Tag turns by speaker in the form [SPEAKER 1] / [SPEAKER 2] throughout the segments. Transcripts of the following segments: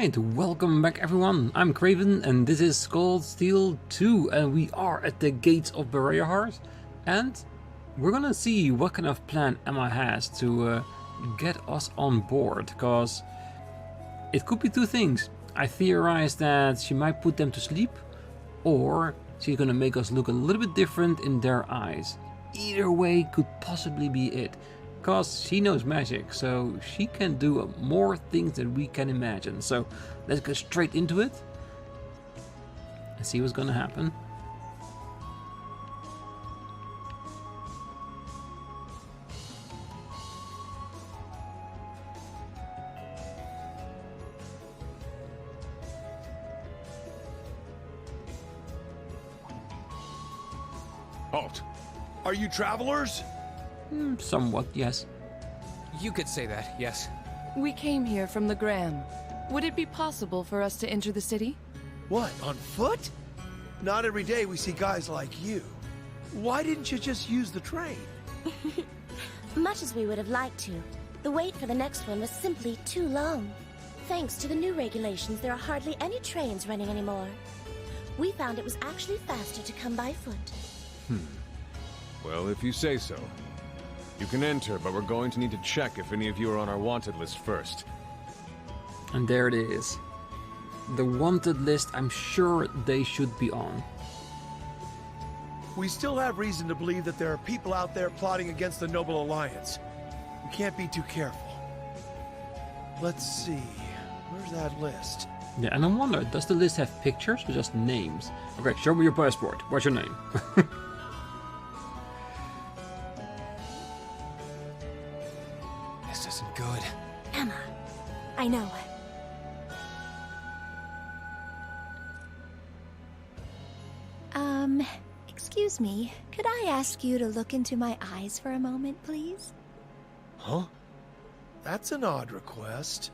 [SPEAKER 1] Alright, welcome back everyone. I'm Craven and this is Cold Steel 2 and we are at the gates of Bareahard and we're gonna see what kind of plan Emma has to get us on board, because it could be two things. I theorize that she might put them to sleep, or she's gonna make us look a little bit different in their eyes. Either way could possibly be it. Because she knows magic, so she can do more things than we can imagine. So let's go straight into it and see what's gonna happen.
[SPEAKER 2] Halt! Are you travelers?
[SPEAKER 1] Somewhat, yes.
[SPEAKER 3] You could say that, yes.
[SPEAKER 4] We came here from the Gram. Would it be possible for us to enter the city?
[SPEAKER 2] What, on foot? Not every day we see guys like you. Why didn't you just use the train?
[SPEAKER 5] Much as we would have liked to, the wait for the next one was simply too long. Thanks to the new regulations, there are hardly any trains running anymore. We found it was actually faster to come by foot.
[SPEAKER 6] Well, if you say so. You can enter, but we're going to need to check if any of you are on our wanted list first.
[SPEAKER 1] And there it is. The wanted list, I'm sure they should be on.
[SPEAKER 2] We still have reason to believe that there are people out there plotting against the Noble Alliance. We can't be too careful. Let's see. Where's that list?
[SPEAKER 1] Yeah, and I wonder, does the list have pictures or just names? Okay, show me your passport. What's your name?
[SPEAKER 3] This isn't good.
[SPEAKER 5] Emma, I know.
[SPEAKER 7] Excuse me, could I ask you to look into my eyes for a moment, please?
[SPEAKER 2] Huh? That's an odd request.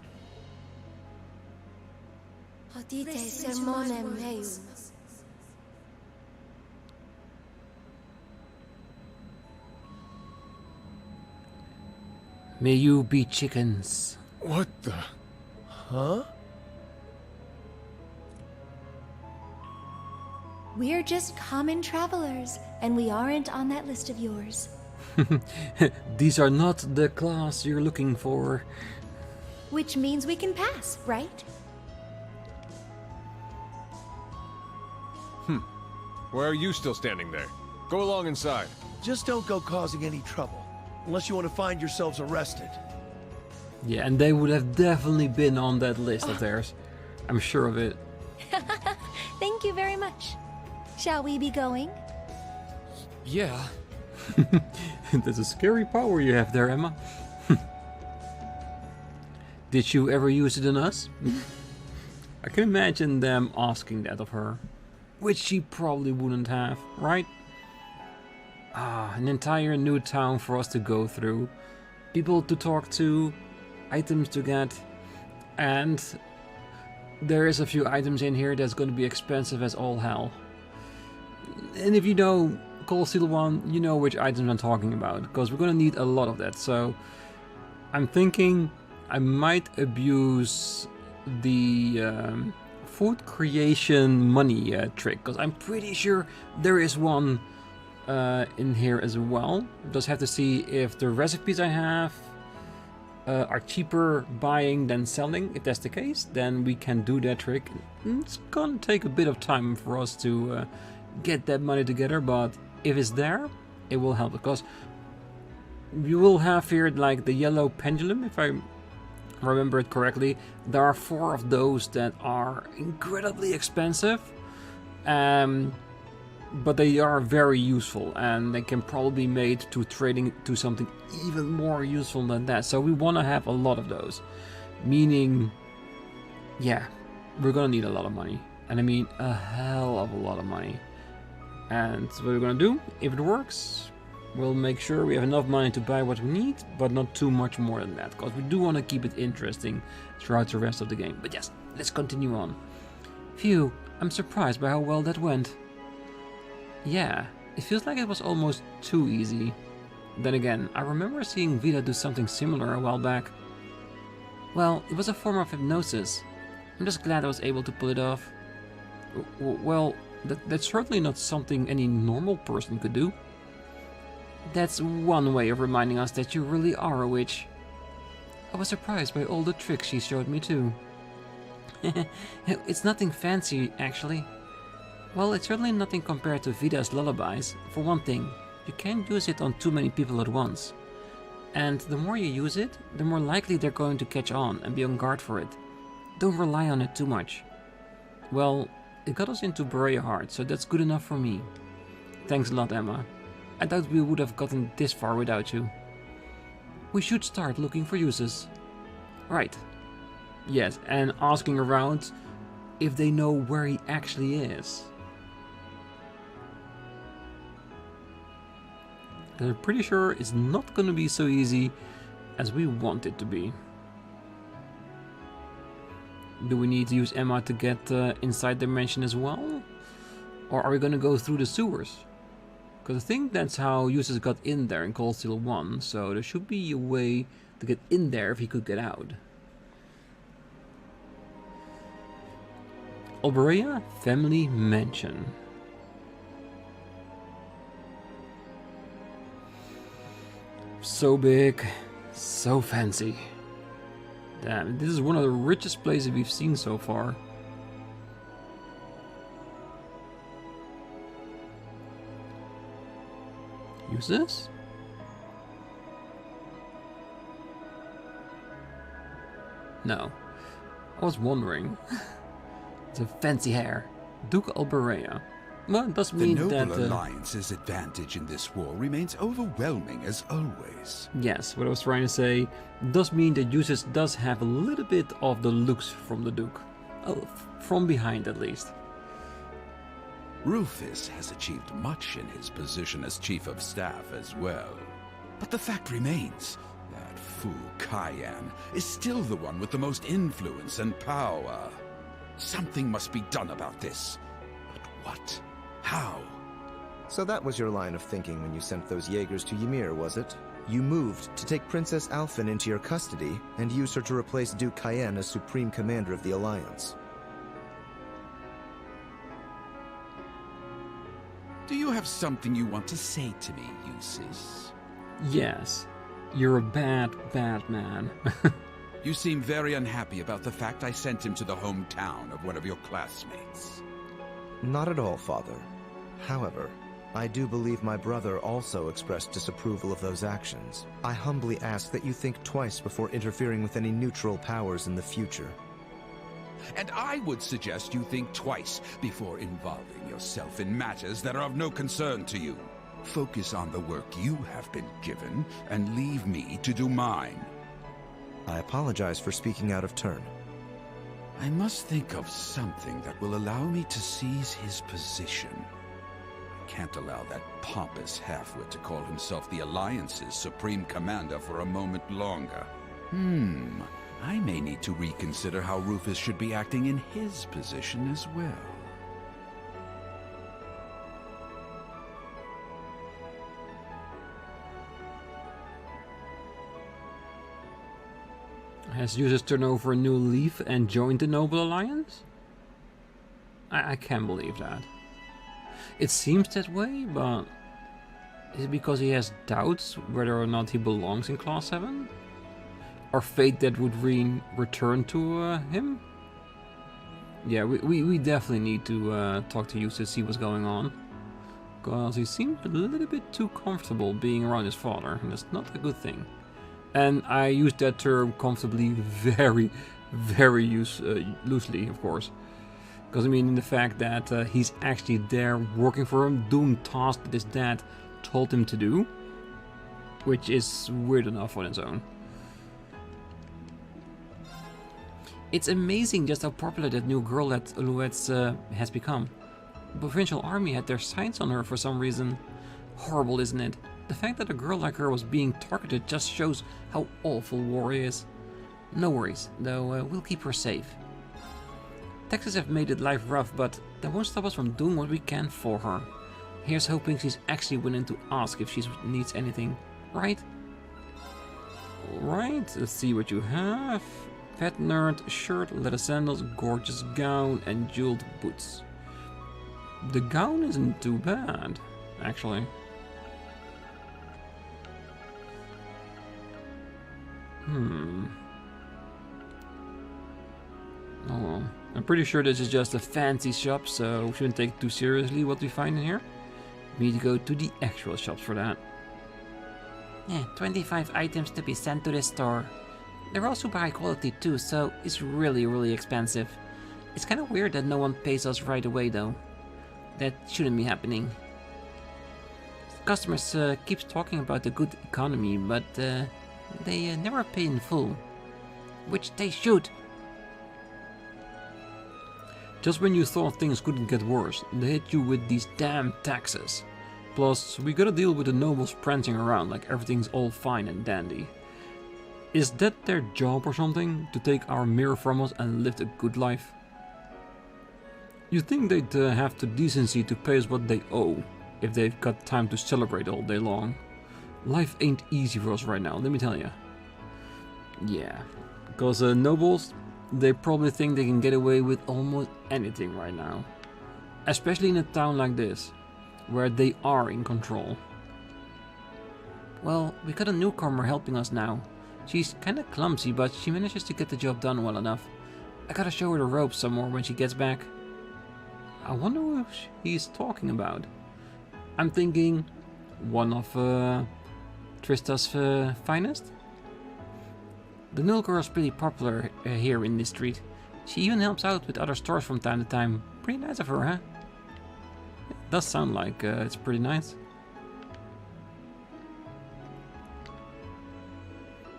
[SPEAKER 1] May you be chickens.
[SPEAKER 6] What the?
[SPEAKER 2] Huh?
[SPEAKER 7] We're just common travelers, and we aren't on that list of yours.
[SPEAKER 1] These are not the class you're looking for.
[SPEAKER 7] Which means we can pass, right?
[SPEAKER 6] Why are you still standing there? Go along inside.
[SPEAKER 2] Just don't go causing any trouble. Unless you want to find yourselves arrested.
[SPEAKER 1] Yeah, and they would have definitely been on that list of theirs. I'm sure of it.
[SPEAKER 7] Thank you very much. Shall we be going?
[SPEAKER 3] Yeah.
[SPEAKER 1] That's a scary power you have there, Emma. Did you ever use it on us? I can imagine them asking that of her. Which she probably wouldn't have, right? An entire new town for us to go through. People to talk to, items to get, and there is a few items in here that's going to be expensive as all hell. And if you know Cold Steel 1, you know which items I'm talking about, because we're going to need a lot of that. So I'm thinking I might abuse the food creation money trick, because I'm pretty sure there is one in here as well. Just have to see if the recipes I have are cheaper buying than selling. If that's the case, then we can do that trick. It's gonna take a bit of time for us to get that money together, but if it's there, it will help, because you will have here like the yellow pendulum, if I remember it correctly. There are 4 of those that are incredibly expensive, but they are very useful, and they can probably be made to trading to something even more useful than that. So we want to have a lot of those, meaning, yeah, we're gonna need a lot of money, and I mean a hell of a lot of money. And what we're gonna do, if it works, we'll make sure we have enough money to buy what we need, but not too much more than that, because we do want to keep it interesting throughout the rest of the game. But yes, let's continue on. Phew, I'm surprised by how well that went. Yeah, it feels like it was almost too easy. Then again, I remember seeing Vida do something similar a while back. Well, it was a form of hypnosis. I'm just glad I was able to pull it off. Well, that's certainly not something any normal person could do. That's one way of reminding us that you really are a witch. I was surprised by all the tricks she showed me too. It's nothing fancy, actually. Well, it's certainly nothing compared to Vida's lullabies. For one thing, you can't use it on too many people at once. And the more you use it, the more likely they're going to catch on and be on guard for it. Don't rely on it too much. Well, it got us into Bareahard, so that's good enough for me. Thanks a lot, Emma. I doubt we would have gotten this far without you. We should start looking for uses. Right. Yes, and asking around if they know where he actually is. I'm pretty sure it's not going to be so easy as we want it to be. Do we need to use Emma to get inside the mansion as well? Or are we going to go through the sewers? Because I think that's how Eustace got in there in Cold Steel 1, so there should be a way to get in there if he could get out. Alberea Family Mansion. So big, so fancy. Damn, this is one of the richest places we've seen so far. Use this? No. I was wondering. It's a fancy hair. Duke Alberea. Well, it does mean
[SPEAKER 8] that... The
[SPEAKER 1] that...
[SPEAKER 8] Noble Alliance's advantage in this war remains overwhelming as always.
[SPEAKER 1] Yes, what I was trying to say does mean that Eustace does have a little bit of the looks from the Duke. From behind, at least.
[SPEAKER 8] Rufus has achieved much in his position as Chief of Staff as well. But the fact remains, that fool Cayenne is still the one with the most influence and power. Something must be done about this. But what? How?
[SPEAKER 9] So that was your line of thinking when you sent those Jaegers to Ymir, was it? You moved to take Princess Alphen into your custody and use her to replace Duke Cayenne as Supreme Commander of the Alliance.
[SPEAKER 8] Do you have something you want to say to me, Eustace?
[SPEAKER 1] Yes. You're a bad, bad man.
[SPEAKER 8] You seem very unhappy about the fact I sent him to the hometown of one of your classmates.
[SPEAKER 9] Not at all, Father. However, I do believe my brother also expressed disapproval of those actions. I humbly ask that you think twice before interfering with any neutral powers in the future.
[SPEAKER 8] And I would suggest you think twice before involving yourself in matters that are of no concern to you. Focus on the work you have been given, and leave me to do mine.
[SPEAKER 9] I apologize for speaking out of turn.
[SPEAKER 8] I must think of something that will allow me to seize his position. I can't allow that pompous halfwit to call himself the Alliance's Supreme Commander for a moment longer. I may need to reconsider how Rufus should be acting in his position as well.
[SPEAKER 1] Has Eustace turned over a new leaf and joined the Noble Alliance? I can't believe that. It seems that way, but is it because he has doubts whether or not he belongs in Class 7? Or fate that would return to him? Yeah, we definitely need to talk to Eustace to see what's going on. Because he seems a little bit too comfortable being around his father, and that's not a good thing. And I use that term comfortably very, very loosely, of course. Because I mean, in the fact that he's actually there working for him, doing tasks that his dad told him to do. Which is weird enough on its own. It's amazing just how popular that new girl at Alouettes has become. The provincial army had their sights on her for some reason. Horrible, isn't it? The fact that a girl like her was being targeted just shows how awful war is. No worries, though we'll keep her safe. Taxes have made it life rough, but that won't stop us from doing what we can for her. Here's hoping she's actually willing to ask if she needs anything, right? Alright, let's see what you have. Fat nerd, shirt, leather sandals, gorgeous gown, and jeweled boots. The gown isn't too bad, actually. Oh well. I'm pretty sure this is just a fancy shop, so we shouldn't take too seriously what we find in here. We need to go to the actual shops for that. Yeah, 25 items to be sent to this store. They're all super high quality too, so it's really expensive. It's kind of weird that no one pays us right away though. That shouldn't be happening. Customers keeps talking about the good economy, but they never pay in full. Which they should. Just when you thought things couldn't get worse, they hit you with these damn taxes. Plus, we gotta deal with the nobles prancing around like everything's all fine and dandy. Is that their job or something? To take our mirror from us and live a good life? You'd think they'd have the decency to pay us what they owe, if they've got time to celebrate all day long. Life ain't easy for us right now, let me tell ya. Yeah, because nobles, they probably think they can get away with almost anything right now. Especially in a town like this, where they are in control. Well, we got a newcomer helping us now. She's kinda clumsy, but she manages to get the job done well enough. I gotta show her the ropes some more when she gets back. I wonder who he's talking about. I'm thinking one of Trista's finest? The Null Girl's pretty popular here in this street. She even helps out with other stores from time to time. Pretty nice of her, huh? It does sound like it's pretty nice.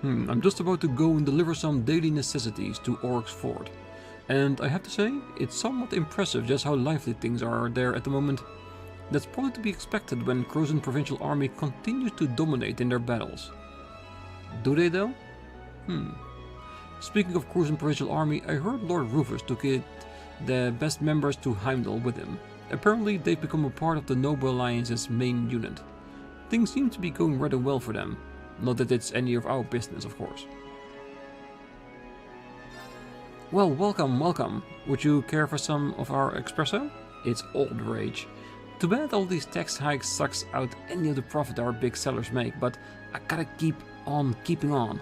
[SPEAKER 1] I'm just about to go and deliver some daily necessities to Orc's Fort. And I have to say, it's somewhat impressive just how lively things are there at the moment. That's probably to be expected when Crow's provincial army continues to dominate in their battles. Do they though? Speaking of Crow's provincial army, I heard Lord Rufus took the best members to Heimdallr with him. Apparently they've become a part of the Noble Alliance's main unit. Things seem to be going rather well for them. Not that it's any of our business, of course. Well, welcome. Would you care for some of our espresso? It's all the rage. Too bad all these tax hikes sucks out any of the profit our big sellers make, but I gotta keep on keeping on.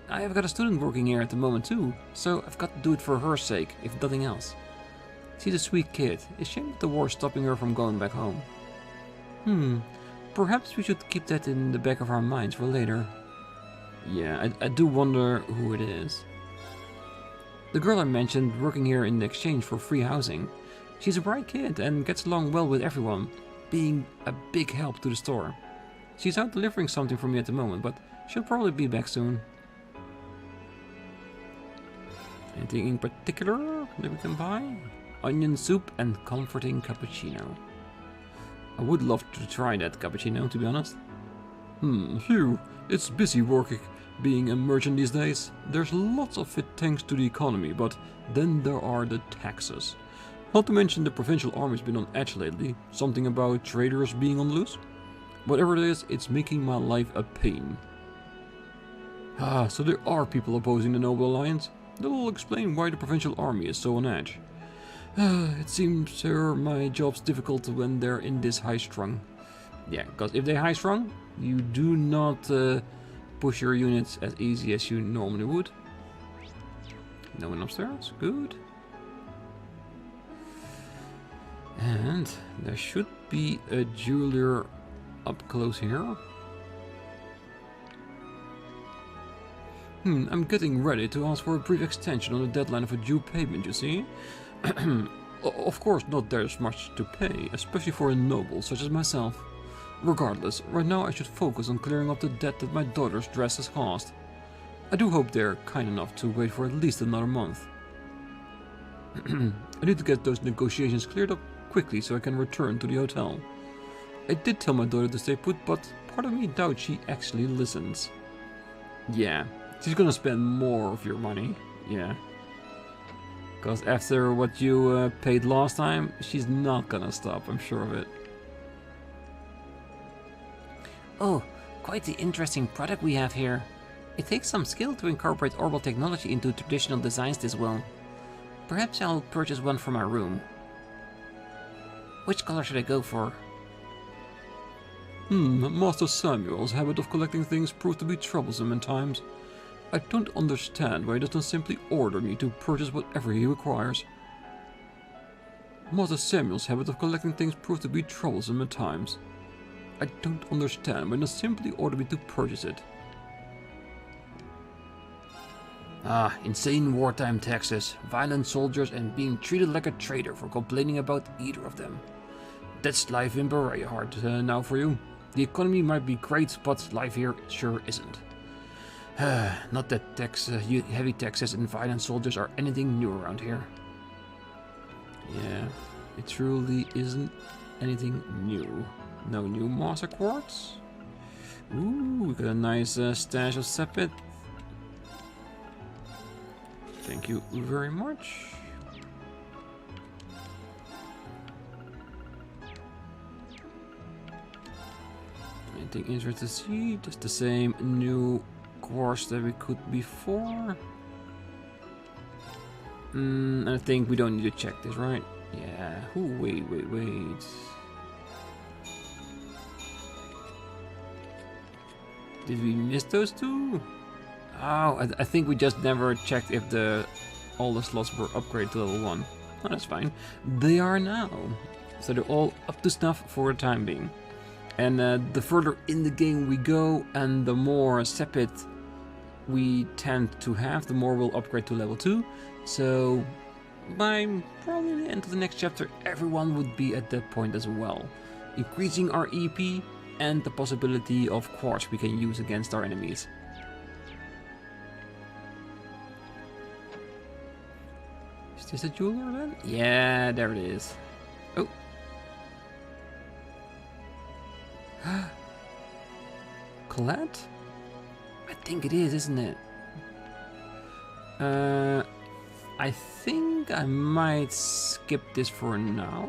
[SPEAKER 1] I've got a student working here at the moment too, so I've got to do it for her sake, if nothing else. She's a sweet kid. It's a shame that the war's stopping her from going back home. Perhaps we should keep that in the back of our minds for later. Yeah, I do wonder who it is. The girl I mentioned working here in exchange for free housing. She's a bright kid and gets along well with everyone, being a big help to the store. She's out delivering something for me at the moment, but she'll probably be back soon. Anything in particular that we can buy? Onion soup and comforting cappuccino. I would love to try that cappuccino, to be honest. Phew, it's busy working being a merchant these days. There's lots of it thanks to the economy, but then there are the taxes. Not to mention the provincial army's been on edge lately, something about traders being on the loose. Whatever it is, it's making my life a pain. So there are people opposing the Noble Alliance. That will explain why the provincial army is so on edge. It seems, sir, my job's difficult when they're in this high-strung. Yeah, because if they're high-strung, you do not push your units as easy as you normally would. No one upstairs, good. And there should be a jeweler up close here. I'm getting ready to ask for a brief extension on the deadline of a due payment, you see. Of course, not there's much to pay, especially for a noble such as myself. Regardless, right now I should focus on clearing up the debt that my daughter's dress has caused. I do hope they're kind enough to wait for at least another month. I need to get those negotiations cleared up quickly so I can return to the hotel. I did tell my daughter to stay put, but part of me doubts she actually listens. Yeah, she's gonna spend more of your money, yeah. Because after what you paid last time, she's not gonna stop, I'm sure of it. Oh, quite the interesting product we have here. It takes some skill to incorporate orbital technology into traditional designs this well. Perhaps I'll purchase one for my room. Which color should I go for?
[SPEAKER 10] Master Samuel's habit of collecting things proved to be troublesome at times. I don't understand why he does not simply order me to purchase whatever he requires. Master Samuel's habit of collecting things proved to be troublesome at times. I don't understand why he does not simply order me to purchase it.
[SPEAKER 1] Ah, insane wartime taxes, violent soldiers, and being treated like a traitor for complaining about either of them. That's life in Bareahard now for you. The economy might be great, but life here sure isn't. Not that heavy taxes and violent soldiers are anything new around here.
[SPEAKER 10] Yeah, it truly isn't anything new.
[SPEAKER 1] No new master quartz. Ooh, we got a nice stash of sepit. Thank you very much. Anything interesting to see? Just the same new course that we could before. I think we don't need to check this, right? Yeah. Ooh, wait. Did we miss those two? Oh, I think we just never checked if all the slots were upgraded to level 1. Oh, that's fine. They are now. So they're all up to snuff for the time being. And the further in the game we go and the more sepit we tend to have, the more we'll upgrade to level 2. So by probably the end of the next chapter, everyone would be at that point as well. Increasing our EP and the possibility of quartz we can use against our enemies. Is this a jeweler then? Yeah, there it is. Oh. Colette? I think it is, isn't it? I think I might skip this for now.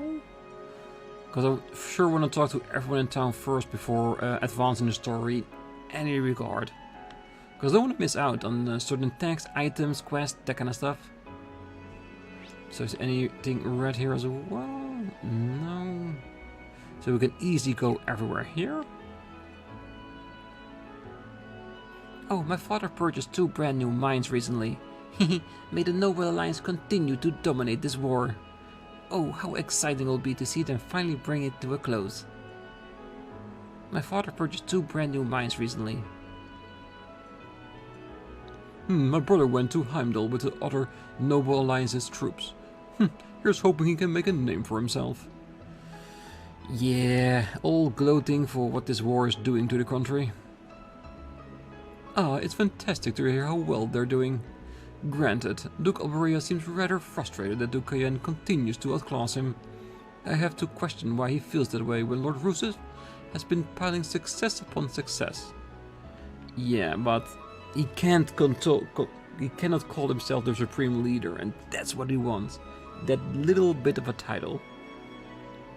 [SPEAKER 1] Because I sure want to talk to everyone in town first before advancing the story in any regard. Because I don't want to miss out on certain tags, items, quests, that kind of stuff. So is anything red here as well? No. So we can easily go everywhere here. Oh, my father purchased 2 brand new mines recently. May the Noble Alliance continue to dominate this war. Oh, how exciting it will be to see them finally bring it to a close. My father purchased 2 brand new mines recently.
[SPEAKER 10] My brother went to Heimdallr with the other Noble Alliance's troops. Here's hoping he can make a name for himself.
[SPEAKER 1] Yeah, all gloating for what this war is doing to the country.
[SPEAKER 10] Ah, it's fantastic to hear how well they're doing. Granted, Duke Alberia seems rather frustrated that Duke Cayenne continues to outclass him. I have to question why he feels that way when Lord Rousseff has been piling success upon success.
[SPEAKER 1] Yeah, but he cannot call himself the supreme leader, and that's what he wants. That little bit of a title.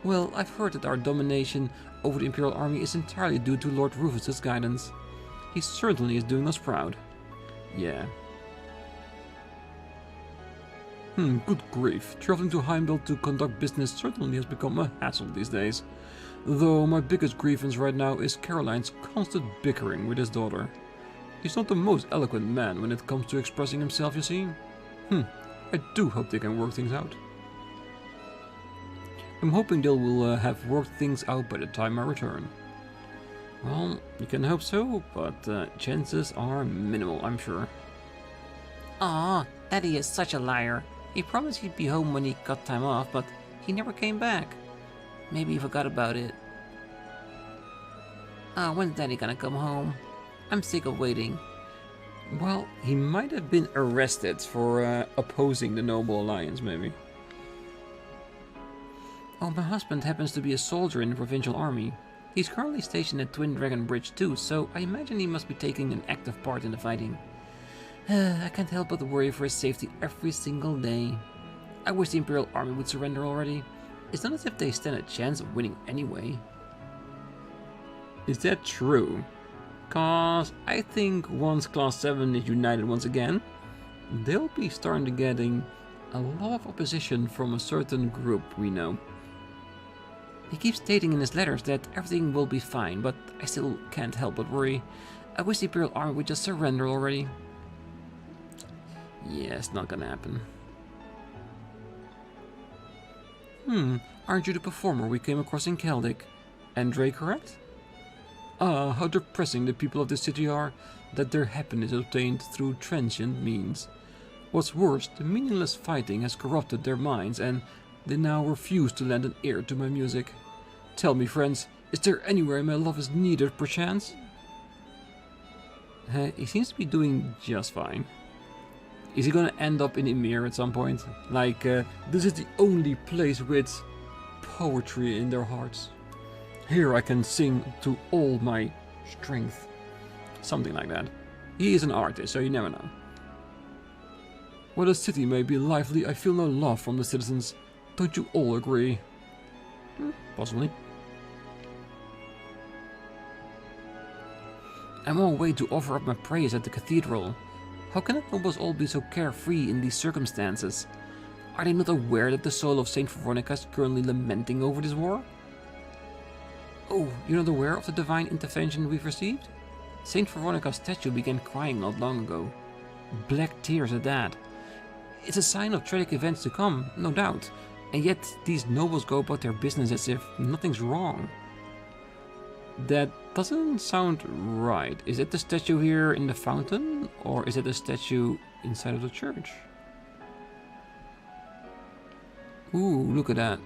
[SPEAKER 10] Well, I've heard that our domination over the Imperial Army is entirely due to Lord Rufus's guidance. He certainly is doing us proud.
[SPEAKER 1] Yeah.
[SPEAKER 10] Good grief. Traveling to Heimdallr to conduct business certainly has become a hassle these days. Though my biggest grievance right now is Caroline's constant bickering with his daughter. He's not the most eloquent man when it comes to expressing himself, you see. I do hope they can work things out. I'm hoping they will have worked things out by the time I return.
[SPEAKER 1] Well, you can hope so, but chances are minimal, I'm sure.
[SPEAKER 11] Aw, Daddy is such a liar. He promised he'd be home when he got time off, but he never came back. Maybe he forgot about it. When's Daddy gonna come home? I'm sick of waiting.
[SPEAKER 1] Well, he might have been arrested for opposing the Noble Alliance, maybe.
[SPEAKER 11] Oh, my husband happens to be a soldier in the provincial army. He's currently stationed at Twin Dragon Bridge too, so I imagine he must be taking an active part in the fighting. I can't help but worry for his safety every single day. I wish the Imperial Army would surrender already. It's not as if they stand a chance of winning anyway.
[SPEAKER 1] Is that true? Cause I think once Class 7 is united once again, they'll be starting to getting a lot of opposition from a certain group we know. He keeps stating in his letters that everything will be fine, but I still can't help but worry. I wish the Imperial Army would just surrender already. Yeah, it's not gonna happen. Aren't you the performer we came across in Celtic? Andre, correct? Ah, how depressing the people of this city are, that their happiness is obtained through transient means. What's worse, the meaningless fighting has corrupted their minds, and they now refuse to lend an ear to my music. Tell me, friends, is there anywhere my love is needed, perchance? He seems to be doing just fine. Is he gonna end up in Ymir at some point? Like, this is the only place with poetry in their hearts. Here I can sing to all my strength. Something like that. He is an artist, so you never know. While the city may be lively, I feel no love from the citizens. Don't you all agree? Possibly. I'm on my way to offer up my prayers at the cathedral. How can the nobles all be so carefree in these circumstances? Are they not aware that the soul of Saint Veronica is currently lamenting over this war? Oh, you're not aware of the divine intervention we've received? Saint Veronica's statue began crying not long ago. Black tears at that. It's a sign of tragic events to come, no doubt, and yet these nobles go about their business as if nothing's wrong. That doesn't sound right. Is it the statue here in the fountain, or is it a statue inside of the church? Ooh, look at that.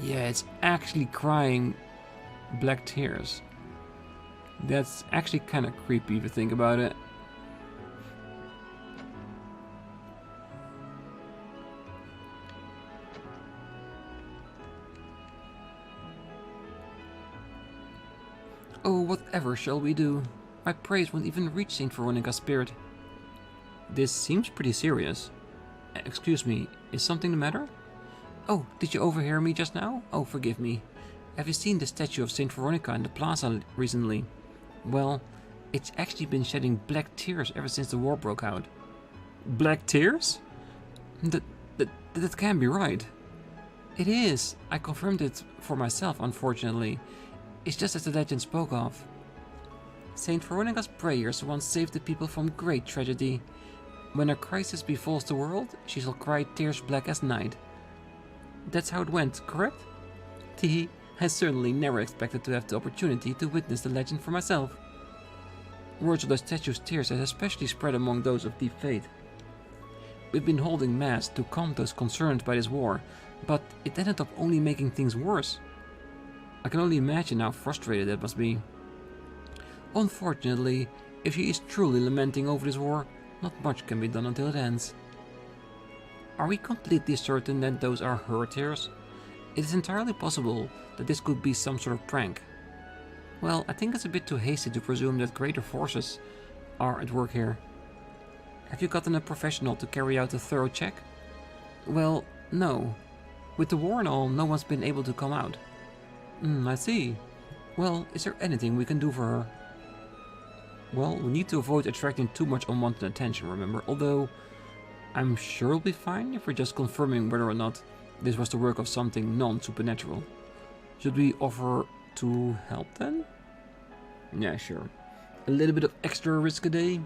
[SPEAKER 1] Yeah, it's actually crying black tears. That's actually kind of creepy if you think about it. Oh, whatever shall we do? My praise won't even reach Saint Veronica's spirit. This seems pretty serious. Excuse me, is something the matter? Oh, did you overhear me just now? Oh, forgive me. Have you seen the statue of Saint Veronica in the plaza recently? Well, it's actually been shedding black tears ever since the war broke out. Black tears? That can't be right. It is. I confirmed it for myself, unfortunately. It's just as the legend spoke of. Saint Veronica's prayers once saved the people from great tragedy. When a crisis befalls the world, she shall cry tears black as night. That's how it went, correct? Teehee, I certainly never expected to have the opportunity to witness the legend for myself. Words of the statue's tears has especially spread among those of deep faith. We've been holding mass to calm those concerned by this war, but it ended up only making things worse. I can only imagine how frustrated that must be. Unfortunately, if she is truly lamenting over this war, not much can be done until it ends. Are we completely certain that those are her tears? It is entirely possible that this could be some sort of prank. Well, I think it's a bit too hasty to presume that greater forces are at work here. Have you gotten a professional to carry out a thorough check? Well, no. With the war and all, no one's been able to come out. I see. Well, is there anything we can do for her? Well, we need to avoid attracting too much unwanted attention, remember? Although, I'm sure it'll be fine if we're just confirming whether or not this was the work of something non-supernatural. Should we offer to help then? Yeah, sure. A little bit of extra risk a day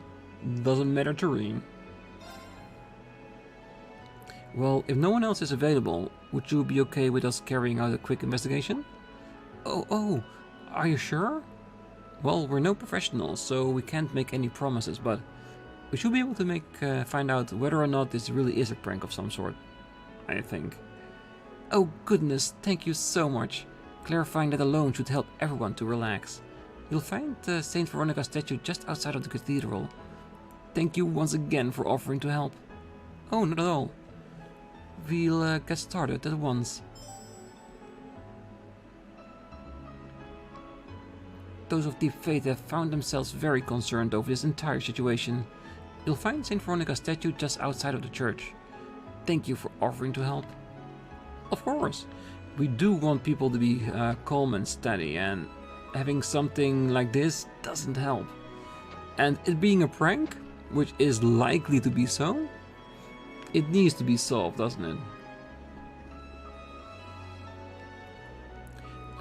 [SPEAKER 1] doesn't matter to Rean. Well, if no one else is available, would you be okay with us carrying out a quick investigation? Oh, are you sure? Well, we're no professionals, so we can't make any promises, but we should be able to find out whether or not this really is a prank of some sort, I think. Oh goodness, thank you so much. Clarifying that alone should help everyone to relax. You'll find the Saint Veronica statue just outside of the cathedral. Thank you once again for offering to help. Oh, not at all. We'll get started at once. Those of deep faith have found themselves very concerned over this entire situation. You'll find Saint Veronica's statue just outside of the church. Thank you for offering to help. Of course, we do want people to be calm and steady, and having something like this doesn't help. And it being a prank, which is likely to be so, it needs to be solved, doesn't it?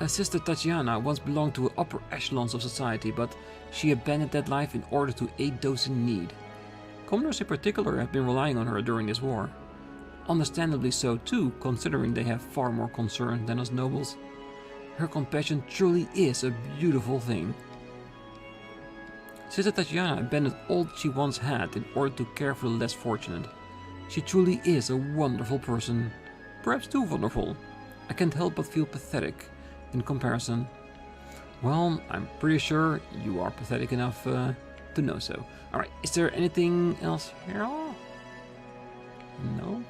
[SPEAKER 1] Sister Tatiana once belonged to upper echelons of society, but she abandoned that life in order to aid those in need. Commoners in particular have been relying on her during this war. Understandably so too, considering they have far more concern than us nobles. Her compassion truly is a beautiful thing. Sister Tatiana abandoned all she once had in order to care for the less fortunate. She truly is a wonderful person. Perhaps too wonderful. I can't help but feel pathetic in comparison. Well, I'm pretty sure you are pathetic enough to know so. Alright, is there anything else here? No?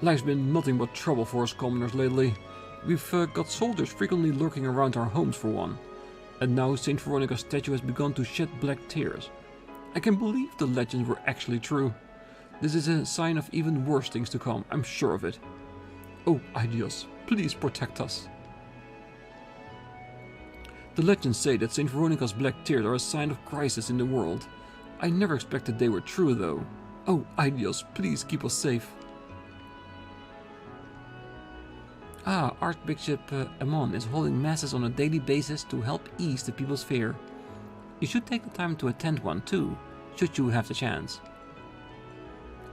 [SPEAKER 1] Life's been nothing but trouble for us commoners lately. We've got soldiers frequently lurking around our homes for one. And now St. Veronica's statue has begun to shed black tears. I can believe the legends were actually true. This is a sign of even worse things to come, I'm sure of it. Oh, Aidios, please protect us. The legends say that St. Veronica's black tears are a sign of crisis in the world. I never expected they were true though. Oh, Aidios, please keep us safe. Archbishop Amon is holding masses on a daily basis to help ease the people's fear. You should take the time to attend one too, should you have the chance.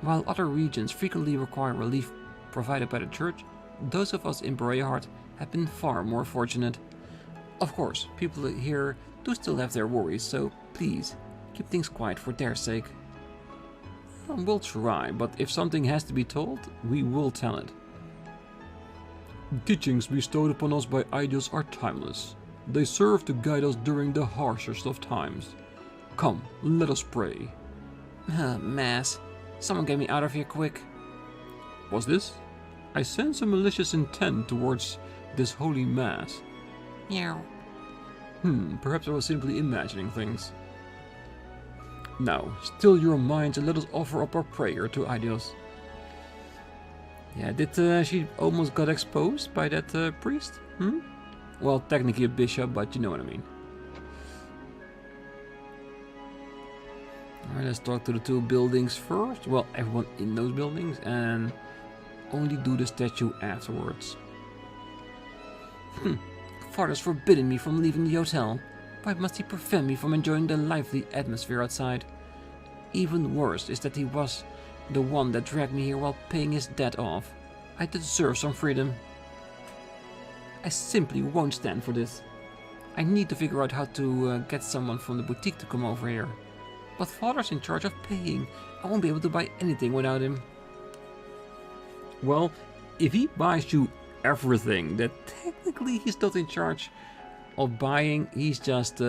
[SPEAKER 1] While other regions frequently require relief provided by the church, those of us in Bareahard have been far more fortunate. Of course, people here do still have their worries, so please, keep things quiet for their sake. We'll try, but if something has to be told, we will tell it. Teachings bestowed upon us by Aidios are timeless. They serve to guide us during the harshest of times. Come, let us pray. Mass. Someone get me out of here quick. What's this? I sense a malicious intent towards this holy mass. Meow. Perhaps I was simply imagining things. Now, still your minds and let us offer up our prayer to Aidios. Yeah, did she almost got exposed by that priest? Well, technically a bishop, but you know what I mean. Alright, let's talk to the two buildings first. Well, everyone in those buildings, and only do the statue afterwards. Father's forbidden me from leaving the hotel. Why must he prevent me from enjoying the lively atmosphere outside? Even worse is that he was the one that dragged me here while paying his debt off. I deserve some freedom. I simply won't stand for this. I need to figure out how to get someone from the boutique to come over here. But Father's in charge of paying. I won't be able to buy anything without him. Well, if he buys you everything, then technically he's not in charge of buying. He's just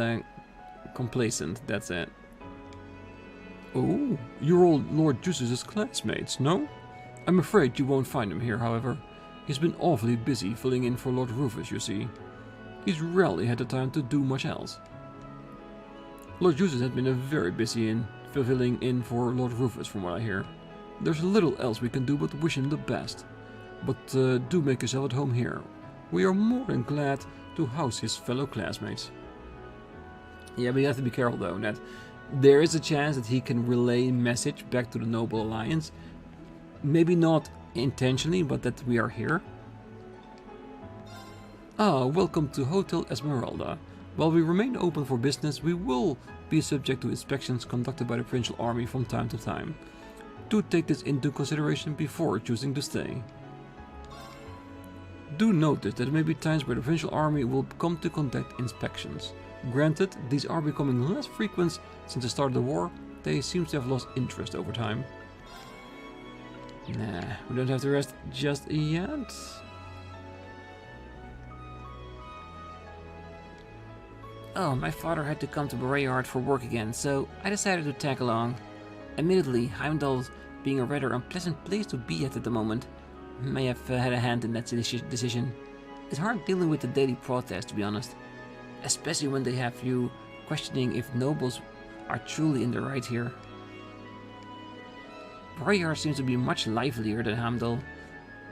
[SPEAKER 1] complacent, that's it. Oh, you're all Lord Justice's classmates, no? I'm afraid you won't find him here, however. He's been awfully busy filling in for Lord Rufus, you see. He's rarely had the time to do much else. Lord Justice has been very busy in filling in for Lord Rufus, from what I hear. There's little else we can do but wish him the best. But do make yourself at home here. We are more than glad to house his fellow classmates. Yeah, but you have to be careful though, that there is a chance that he can relay message back to the Noble Alliance. Maybe not intentionally, but that we are here. Welcome to Hotel Esmeralda. While we remain open for business, we will be subject to inspections conducted by the provincial army from time to time. Do take this into consideration before choosing to stay. Do notice that there may be times where the provincial army will come to conduct inspections. Granted, these are becoming less frequent since the start of the war. They seem to have lost interest over time. Nah, we don't have to rest just yet. Oh, my father had to come to Bareahard for work again, so I decided to tag along. Admittedly, Heimdallr being a rather unpleasant place to be at the moment may have had a hand in that decision. It's hard dealing with the daily protests, to be honest. Especially when they have you questioning if nobles are truly in the right here. Bareahard seems to be much livelier than Heimdallr.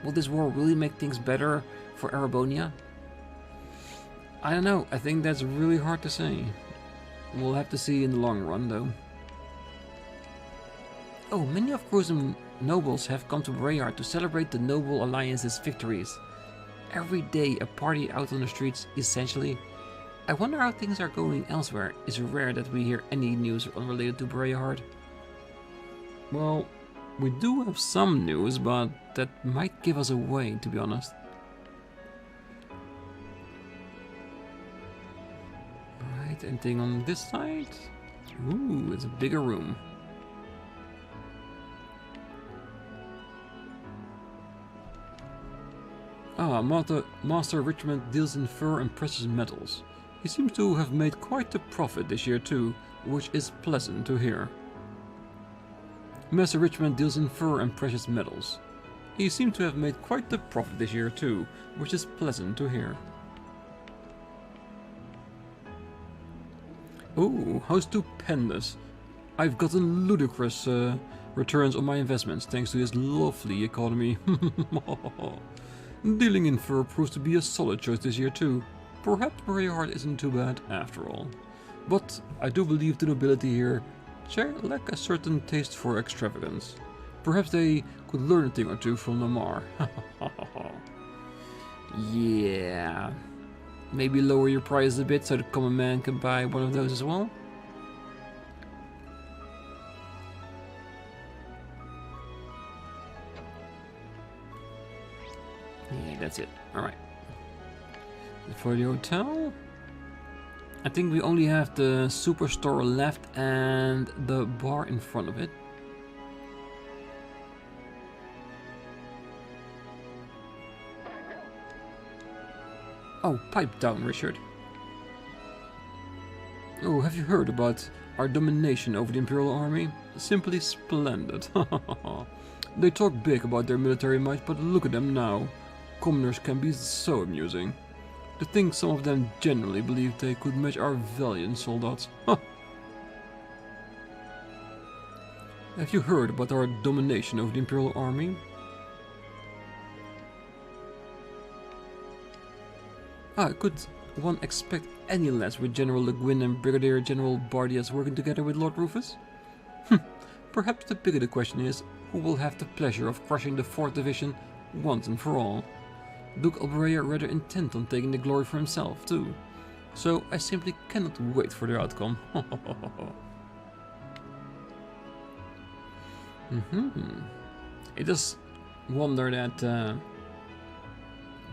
[SPEAKER 11] Will this war really make things better for Erebonia?
[SPEAKER 1] I don't know, I think that's really hard to say. We'll have to see in the long run, though.
[SPEAKER 11] Oh, many of Cruisum nobles have come to Bareahard to celebrate the Noble Alliance's victories. Every day a party out on the streets, essentially. I wonder how things are going elsewhere. It's rare that we hear any news unrelated to Bareahard.
[SPEAKER 1] Well, we do have some news, but that might give us away, to be honest. Right, anything on this side? Ooh, it's a bigger room. Ah, Master Richmond deals in fur and precious metals. He seems to have made quite a profit this year too, which is pleasant to hear. Master Richmond deals in fur and precious metals. He seemed to have made quite the profit this year too, which is pleasant to hear. Oh, how stupendous! I've gotten ludicrous returns on my investments thanks to this lovely economy. Dealing in fur proves to be a solid choice this year too. Perhaps Bareahard isn't too bad after all. But I do believe the nobility here lack a certain taste for extravagance. Perhaps they could learn a thing or two from Lamar. Yeah. Maybe lower your prices a bit so the common man can buy one of those as well? Yeah, that's it. Alright. For the hotel, I think we only have the superstore left and the bar in front of it. Oh, pipe down, Richard. Oh, have you heard about our domination over the Imperial Army? Simply splendid. They talk big about their military might, but look at them now. Commoners can be so amusing. To think some of them genuinely believe they could match our valiant soldiers. Have you heard about our domination over the Imperial Army? Could one expect any less with General Le Guin and Brigadier General Bardias working together with Lord Rufus? Perhaps the bigger the question is, who will have the pleasure of crushing the 4th Division once and for all? Duke Alberea rather intent on taking the glory for himself too, so I simply cannot wait for the outcome. I just wonder that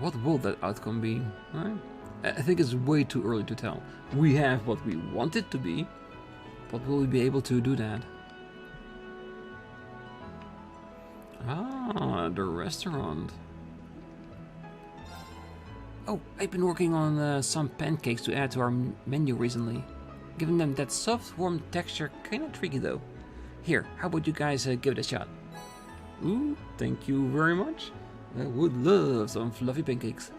[SPEAKER 1] what will that outcome be, right? I think it's way too early to tell. We have what we want it to be, but will we be able to do that? Ah, the restaurant. Oh, I've been working on some pancakes to add to our menu recently. Giving them that soft, warm texture, kinda tricky though. Here, how about you guys give it a shot? Ooh, thank you very much. I would love some fluffy pancakes.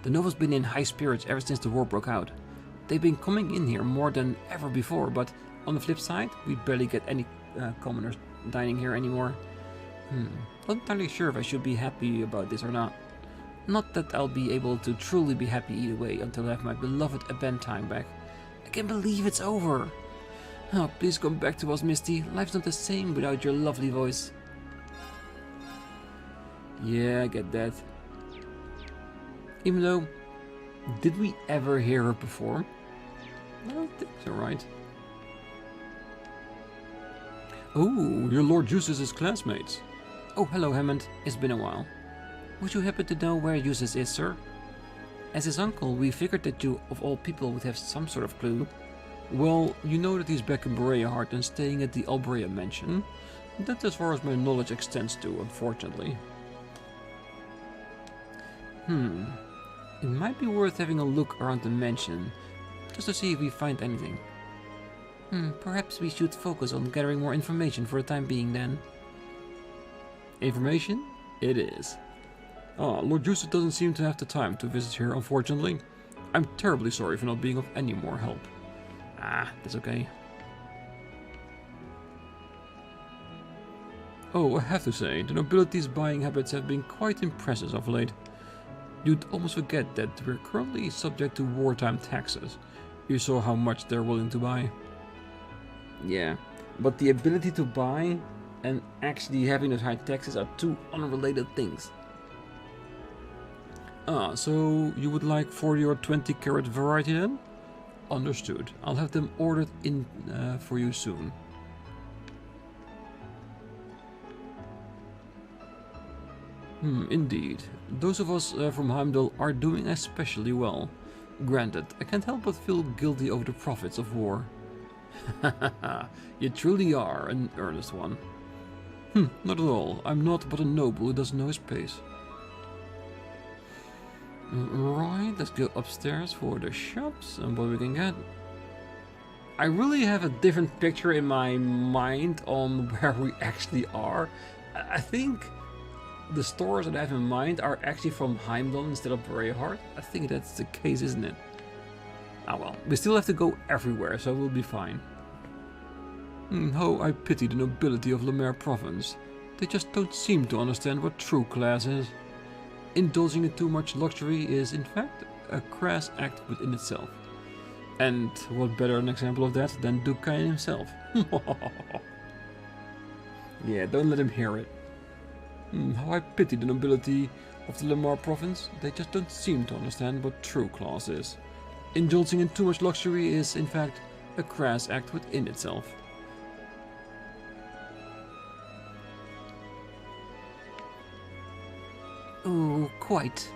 [SPEAKER 1] The Nova's been in high spirits ever since the war broke out. They've been coming in here more than ever before, but on the flip side, we barely get any commoners dining here anymore. Not entirely sure if I should be happy about this or not. Not that I'll be able to truly be happy either way until I have my beloved Eventime back. I can't believe it's over. Oh, please come back to us, Misty. Life's not the same without your lovely voice. Yeah, I get that. Even though, did we ever hear her perform? I don't think so, right? Oh, you're Lord Eustace's classmates. Oh, hello, Hammond. It's been a while. Would you happen to know where Eustace is, sir? As his uncle, we figured that you, of all people, would have some sort of clue. Well, you know that he's back in Bareahard and staying at the Albrea mansion. That's as far as my knowledge extends to, unfortunately. It might be worth having a look around the mansion, just to see if we find anything. Perhaps we should focus on gathering more information for the time being then. Information? It is. Lord Eustace doesn't seem to have the time to visit here, unfortunately. I'm terribly sorry for not being of any more help. That's okay.
[SPEAKER 10] Oh, I have to say, the nobility's buying habits have been quite impressive of late. You'd almost forget that we're currently subject to wartime taxes. You saw how much they're willing to buy.
[SPEAKER 11] Yeah, but the ability to buy and actually having those high taxes are two unrelated things.
[SPEAKER 10] Ah, so you would like 40 or 20 carat variety then? Understood. I'll have them ordered in for you soon. Indeed. Those of us from Heimdallr are doing especially well. Granted, I can't help but feel guilty over the profits of war.
[SPEAKER 11] You truly are an earnest one.
[SPEAKER 10] Not at all. I'm not but a noble who doesn't know his pace. Right, let's go upstairs for the shops and what we can get.
[SPEAKER 11] I really have a different picture in my mind on where we actually are. I think the stores that I have in mind are actually from Heimdallr instead of Bareahard. I think that's the case, isn't it? Ah well, we still have to go everywhere, so we'll be fine.
[SPEAKER 10] How I pity the nobility of Valimar province. They just don't seem to understand what true class is. Indulging in too much luxury is, in fact, a crass act within itself.
[SPEAKER 11] And what better an example of that than Dukain himself? Yeah, don't let him hear it.
[SPEAKER 10] How I pity the nobility of the Valimar province. They just don't seem to understand what true class is. Indulging in too much luxury is, in fact, a crass act within itself.
[SPEAKER 11] Oh, quite.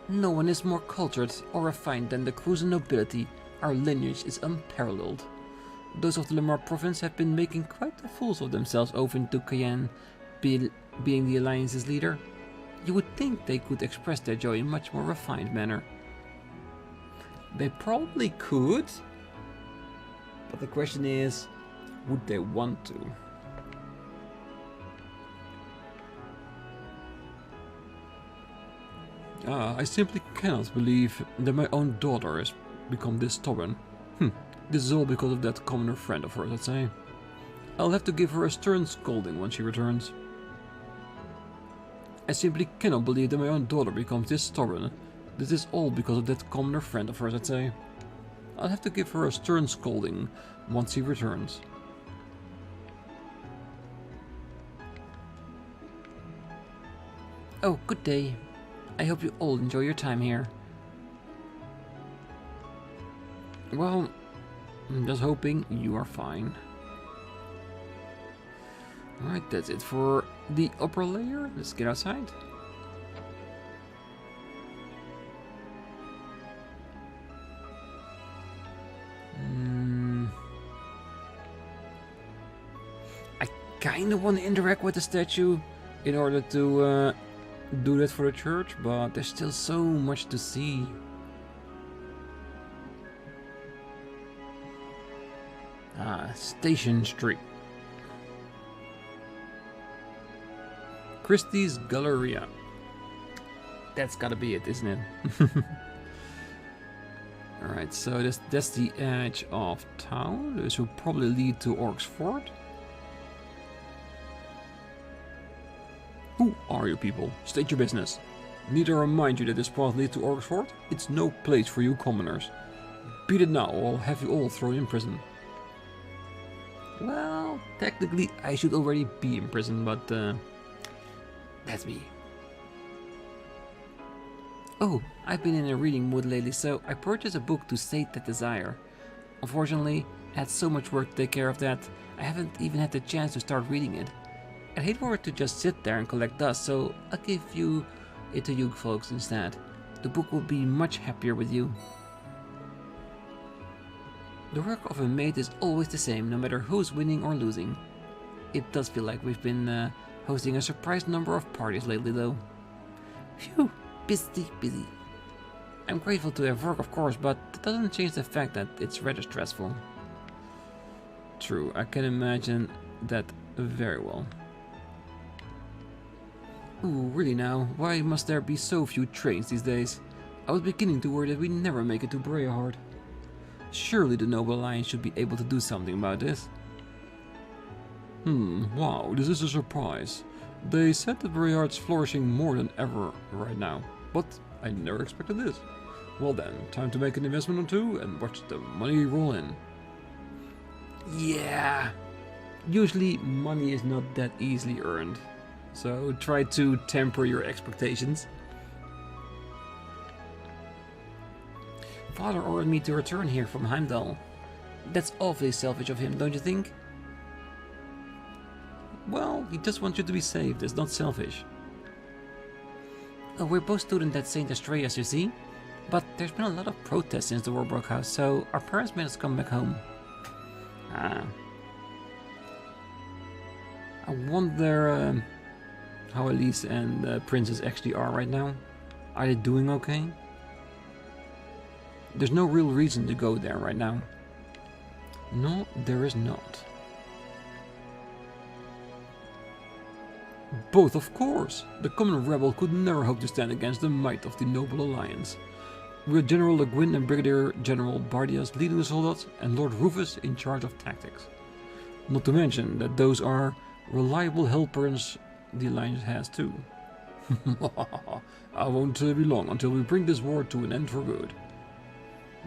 [SPEAKER 11] No one is more cultured or refined than the Cruiser nobility. Our lineage is unparalleled. Those of the Valimar province have been making quite the fools of themselves over in Dukain, being the Alliance's leader. You would think they could express their joy in a much more refined manner. They probably could, but the question is, would they want to?
[SPEAKER 10] I simply cannot believe that my own daughter has become this stubborn. This is all because of that commoner friend of hers, I'd say. I'll have to give her a stern scolding when she returns. I simply cannot believe that my own daughter becomes this stubborn. This is all because of that commoner friend of hers, I'd say. I'll have to give her a stern scolding once he returns.
[SPEAKER 11] Oh, good day. I hope you all enjoy your time here. Well, I'm just hoping you are fine. Alright, that's it for the upper layer. Let's get outside. I kind of want to interact with the statue in order to do that for the church, but there's still so much to see. Station Street. Christie's Galleria. That's gotta be it, isn't it? Alright, so that's the edge of town. This will probably lead to Orc's Fort. Who are you people? State your business. Need I remind you that this path leads to Orc's Fort? It's no place for you commoners. Beat it now, or I'll have you all thrown in prison. Well, technically I should already be in prison, but that's me. Oh, I've been in a reading mood lately, so I purchased a book to sate that desire. Unfortunately, I had so much work to take care of that I haven't even had the chance to start reading it. I'd hate for it to just sit there and collect dust, so I'll give it to you folks instead. The book will be much happier with you. The work of a maid is always the same, no matter who's winning or losing. It does feel like we've been hosting a surprise number of parties lately, though. Phew, busy. I'm grateful to have work, of course, but that doesn't change the fact that it's rather stressful. True, I can imagine that very well. Ooh, really now? Why must there be so few trains these days? I was beginning to worry that we'd never make it to Bareahard. Surely the Noble Alliance should be able to do something about this.
[SPEAKER 10] Wow, this is a surprise. They said that Bareahard's flourishing more than ever right now, but I never expected this. Well then, time to make an investment or two and watch the money roll in.
[SPEAKER 1] Yeah, usually money is not that easily earned, so try to temper your expectations. Father ordered me to return here from Heimdallr. That's awfully selfish of him, don't you think?
[SPEAKER 10] Well, he just wants you to be safe, that's not selfish.
[SPEAKER 1] We're both students at St. Astreas, you see, but there's been a lot of protests since the war broke out, so our parents made us come back home. I
[SPEAKER 10] wonder how Elise and Princess actually are right now. Are they doing okay? There's no real reason to go there right now. No, there is not. Both, of course. The common rebel could never hope to stand against the might of the Noble Alliance. With General Le Guin and Brigadier General Bardias leading the soldiers, and Lord Rufus in charge of tactics. Not to mention that those are reliable helpers the Alliance has too. I won't be long until we bring this war to an end for good.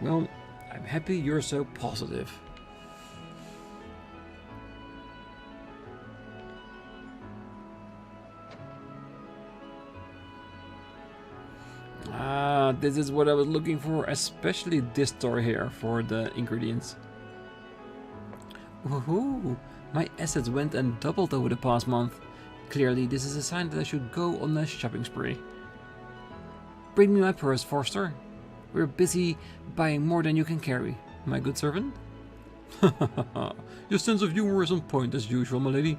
[SPEAKER 1] Well, I'm happy you're so positive. This is what I was looking for, especially this store here for the ingredients. Woohoo! My assets went and doubled over the past month. Clearly, this is a sign that I should go on a shopping spree. Bring me my purse, Forster. We're busy buying more than you can carry, my good servant.
[SPEAKER 10] Your sense of humor is on point as usual, my lady.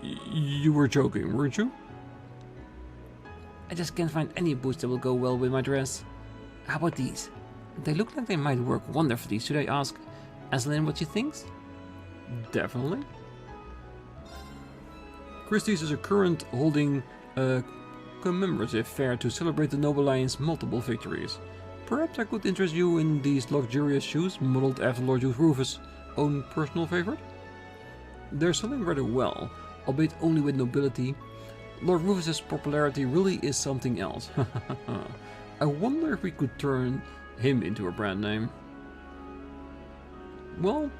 [SPEAKER 10] You were joking, weren't you?
[SPEAKER 1] I just can't find any boots that will go well with my dress. How about these? They look like they might work wonderfully. Should I ask Celine what she thinks?
[SPEAKER 10] Definitely. Christie's is a current holding a commemorative fair to celebrate the Noble Alliance's multiple victories. Perhaps I could interest you in these luxurious shoes modeled after Lord Rufus' own personal favorite? They're selling rather well, albeit only with nobility. Lord Rufus's popularity really is something else. I wonder if we could turn him into a brand name. Well,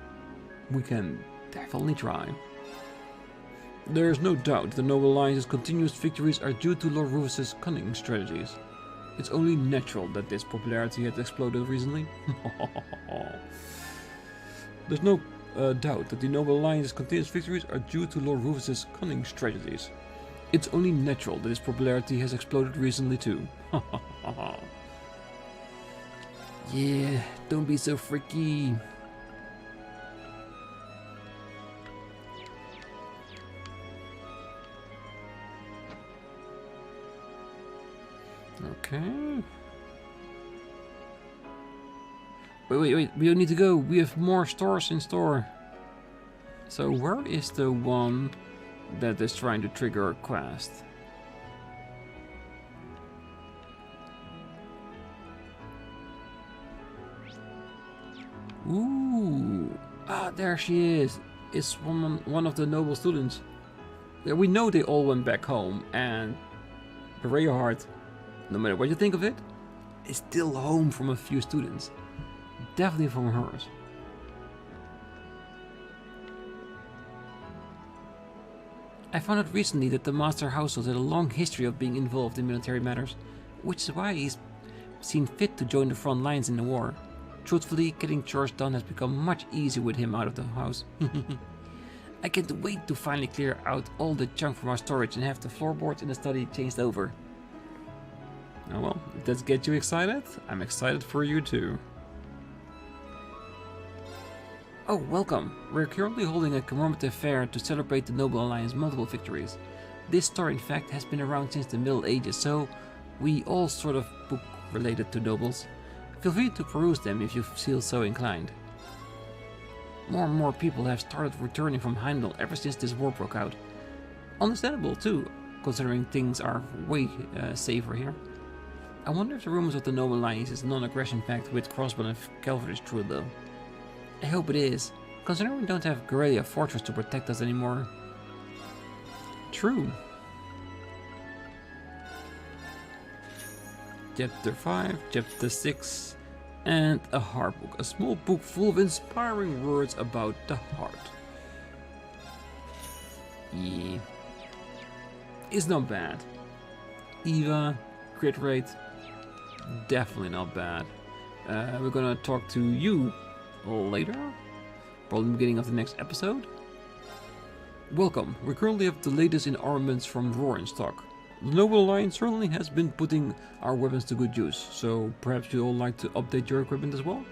[SPEAKER 10] we can definitely try. There is no doubt the Noble Alliance's continuous victories are due to Lord Rufus's cunning strategies. It's only natural that this popularity has exploded recently. There's no doubt that the Noble Alliance's continuous victories are due to Lord Rufus's cunning strategies. It's only natural that his popularity has exploded recently too.
[SPEAKER 1] Yeah, don't be so freaky.
[SPEAKER 10] Okay.
[SPEAKER 1] Wait, we don't need to go. We have more stores in store. So where is the one that is trying to trigger a quest? Ooh. Ah, there she is. It's one of the noble students. Yeah, we know they all went back home, and Bareahard, no matter what you think of it, is still home from a few students. Definitely from hers. I found out recently that the Master Household had a long history of being involved in military matters, which is why he's seen fit to join the front lines in the war. Truthfully, getting chores done has become much easier with him out of the house. I can't wait to finally clear out all the junk from our storage and have the floorboards in the study changed over.
[SPEAKER 10] Oh well, if that gets you excited, I'm excited for you too.
[SPEAKER 1] Oh, welcome. We're currently holding a commemorative fair to celebrate the Noble Alliance's multiple victories. This store, in fact, has been around since the Middle Ages, so we all sort of book related to nobles. Feel free to peruse them if you feel so inclined. More and more people have started returning from Heimdallr ever since this war broke out. Understandable too, considering things are way safer here. I wonder if the rumors of the Noble Alliance's non-aggression pact with Crossbow and Calvary is true though. I hope it is.
[SPEAKER 11] Considering we don't have Guerrilla Fortress to protect us anymore.
[SPEAKER 10] True. Chapter 5, Chapter 6, and a heart book. A small book full of inspiring words about the heart.
[SPEAKER 11] Yeah.
[SPEAKER 10] It's not bad. Eva, crit rate, definitely not bad. We're gonna talk to you later, probably the beginning of the next episode. Welcome. We currently have the latest in armaments from Roar in stock. The Noble Alliance certainly has been putting our weapons to good use, so perhaps you'd all like to update your equipment as well?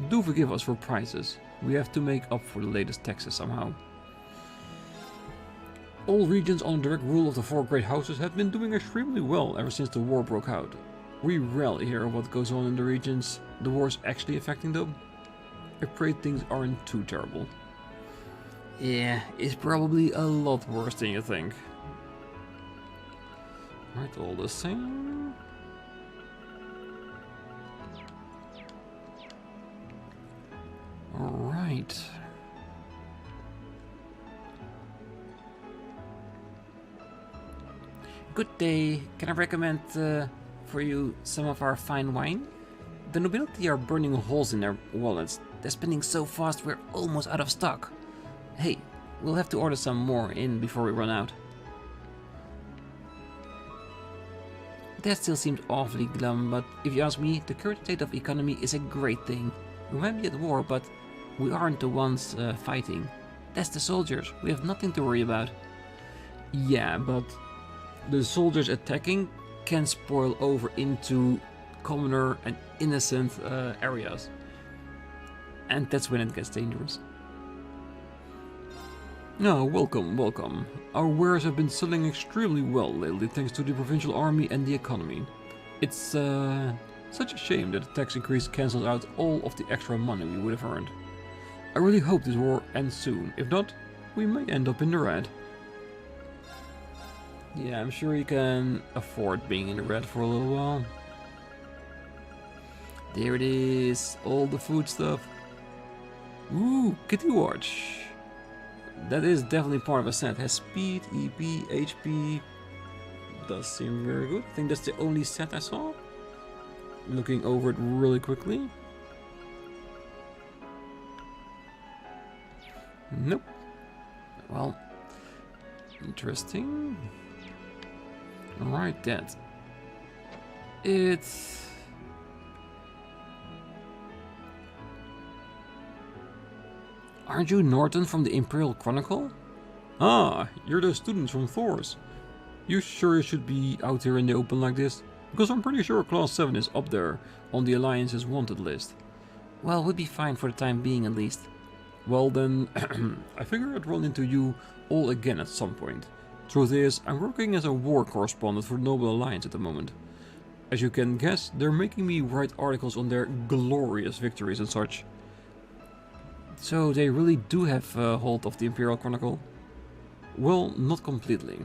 [SPEAKER 10] Do forgive us for prices. We have to make up for the latest taxes somehow. All regions under direct rule of the 4 great houses have been doing extremely well ever since the war broke out. We rarely hear what goes on in the regions the war's actually affecting them. I pray things aren't too terrible.
[SPEAKER 11] Yeah, it's probably a lot worse than you think.
[SPEAKER 10] Right, all the same. Alright.
[SPEAKER 11] Good day. Can I recommend for you some of our fine wine? The nobility are burning holes in their wallets. They're spending so fast we're almost out of stock. Hey, we'll have to order some more in before we run out. That still seems awfully glum, but if you ask me, the current state of economy is a great thing. We might be at war, but we aren't the ones fighting. That's the soldiers. We have nothing to worry about.
[SPEAKER 10] Yeah, but the soldiers attacking can spoil over into commoner and innocent areas. And that's when it gets dangerous. No, welcome, welcome. Our wares have been selling extremely well lately thanks to the provincial army and the economy. It's such a shame that the tax increase cancels out all of the extra money we would have earned. I really hope this war ends soon. If not, we may end up in the red. Yeah, I'm sure you can afford being in the red for a little while. There it is, all the food stuff. Ooh, Kitty Watch. That is definitely part of a set. Has speed, EP, HP. Does seem very good. I think that's the only set I saw. Looking over it really quickly. Nope. Well, interesting. Alright, that. It's... Aren't you Norton from the Imperial Chronicle? Ah, you're the students from Thor's. You sure you should be out here in the open like this? Because I'm pretty sure Class 7 is up there on the Alliance's wanted list.
[SPEAKER 11] Well, we'll be fine for the time being at least.
[SPEAKER 10] Well then, I figure I'd run into you all again at some point. Truth is, I'm working as a war correspondent for the Noble Alliance at the moment. As you can guess, they're making me write articles on their glorious victories and such.
[SPEAKER 11] So they really do have hold of the Imperial Chronicle?
[SPEAKER 10] Well, not completely.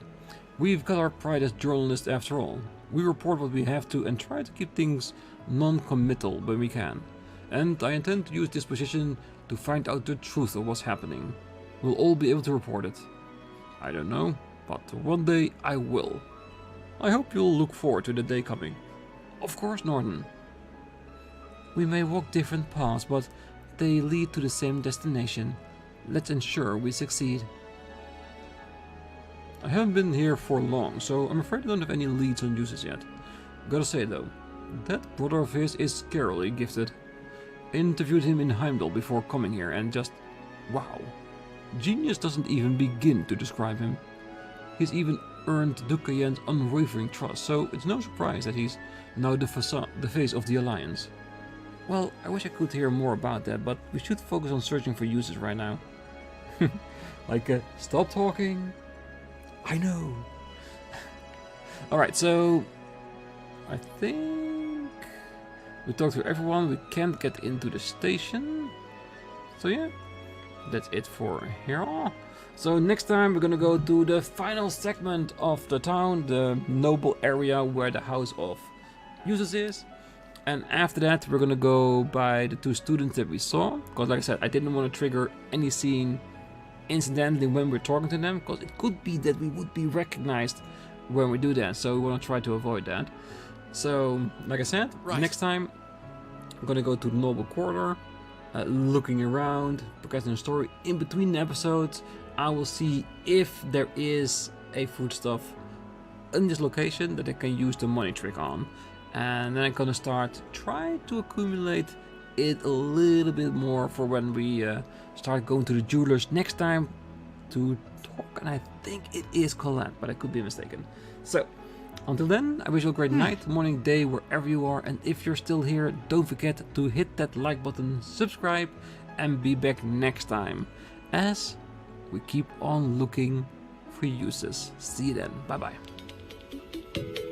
[SPEAKER 10] We've got our pride as journalists after all. We report what we have to and try to keep things non-committal when we can. And I intend to use this position to find out the truth of what's happening. We'll all be able to report it. I don't know, but one day I will. I hope you'll look forward to the day coming. Of course, Norton.
[SPEAKER 11] We may walk different paths, but they lead to the same destination. Let's ensure we succeed.
[SPEAKER 10] I haven't been here for long, so I'm afraid I don't have any leads on uses yet. Gotta say though, that brother of his is scarily gifted. Interviewed him in Heimdallr before coming here and just... wow. Genius doesn't even begin to describe him. He's even earned Dukayen's unwavering trust, so it's no surprise that he's now the face of the Alliance.
[SPEAKER 11] Well, I wish I could hear more about that, but we should focus on searching for uses right now.
[SPEAKER 10] Like, stop talking.
[SPEAKER 11] I know.
[SPEAKER 10] Alright, so... I think... we talked to everyone, we can't get into the station. So yeah, that's it for here. So next time we're gonna go to the final segment of the town, the noble area where the House of Uses is.
[SPEAKER 1] And after that, we're gonna go by the 2 students that we saw. Because like I said, I didn't want to trigger any scene incidentally when we're talking to them. Because it could be that we would be recognized when we do that. So we want to try to avoid that. So, like I said, next time, I'm gonna go to the Noble Quarter. Looking around, progressing the story. In between the episodes, I will see if there is a foodstuff in this location that I can use the money trick on. And then I'm gonna start trying to accumulate it a little bit more for when we start going to the jewelers next time to talk. And I think it is Colette, but I could be mistaken. So, until then, I wish you a great night, morning, day, wherever you are. And if you're still here, don't forget to hit that like button, subscribe, and be back next time as we keep on looking for uses. See you then. Bye bye.